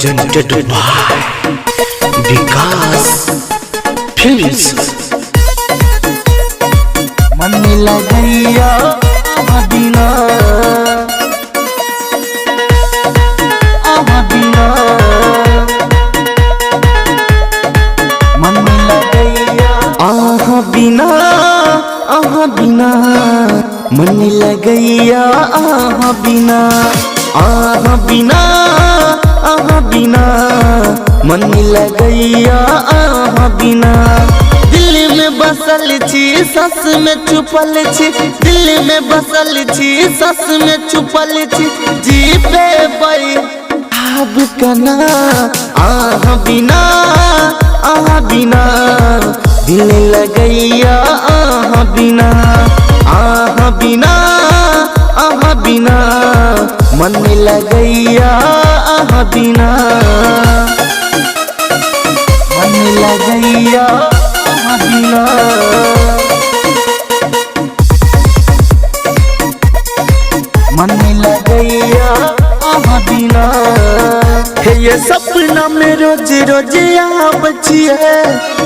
presented by Vikas Films। मन लगैया बिना बिना मन लगैया बिना बिना मन लगैया बिना बिना बिना मन लगैया बिना दिल में बसल छी सस में छुपल छी दिल में बसल छी सस में छुपल छी जी पे बई अब कना बिना बिना दिल लगैया बिना बिना बिना मन लगैया बिना मन लगैया बिना मन लगैया बिना ये सपना में रोज रोज आब छिए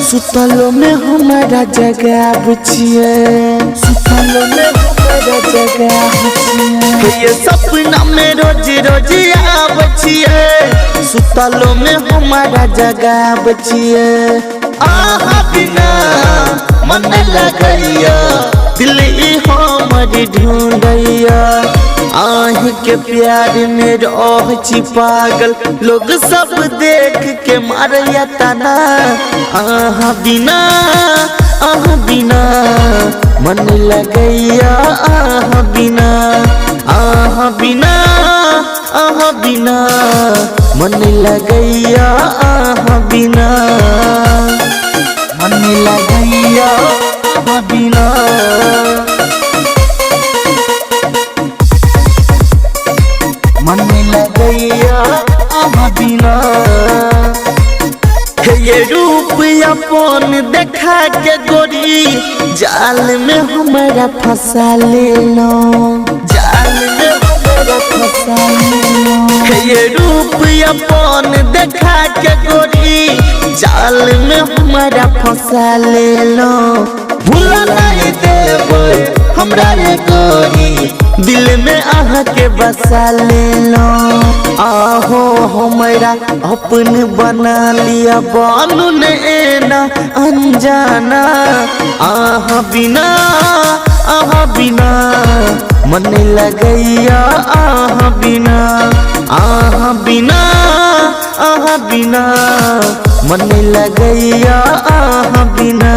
सुतलो में हमारा जगह छिए सुतलो में हमारा जगह छिए ये सपना में रोज रोज आब छिए सुतलो में हमारा जगह छिए बिना मन लगैया दिल हमर ढूंढैया आह के प्यार में रह छी पागल लोग सब देख के मारया तना बिना बिना मन लगैया बिना बिना बिना मन लगैया बिना मन लगैया बिना मन लगैया बिना ये रूप अपन देखा के गोरी जाल में हमारा फंसा ले लो जाल में हमारा फंसा ले लो ये रूप अपन देखा के गोरी जाल में हमारा फंसा ले लो भूला नहीं देव हमरा रे गोरी दिल में आह के बसा ले लो आहो हमारा अपन बना लिया बानू ने ना अनजाना बिना बिना मन लगैया बिना बिना बिना मन लगैया बिना।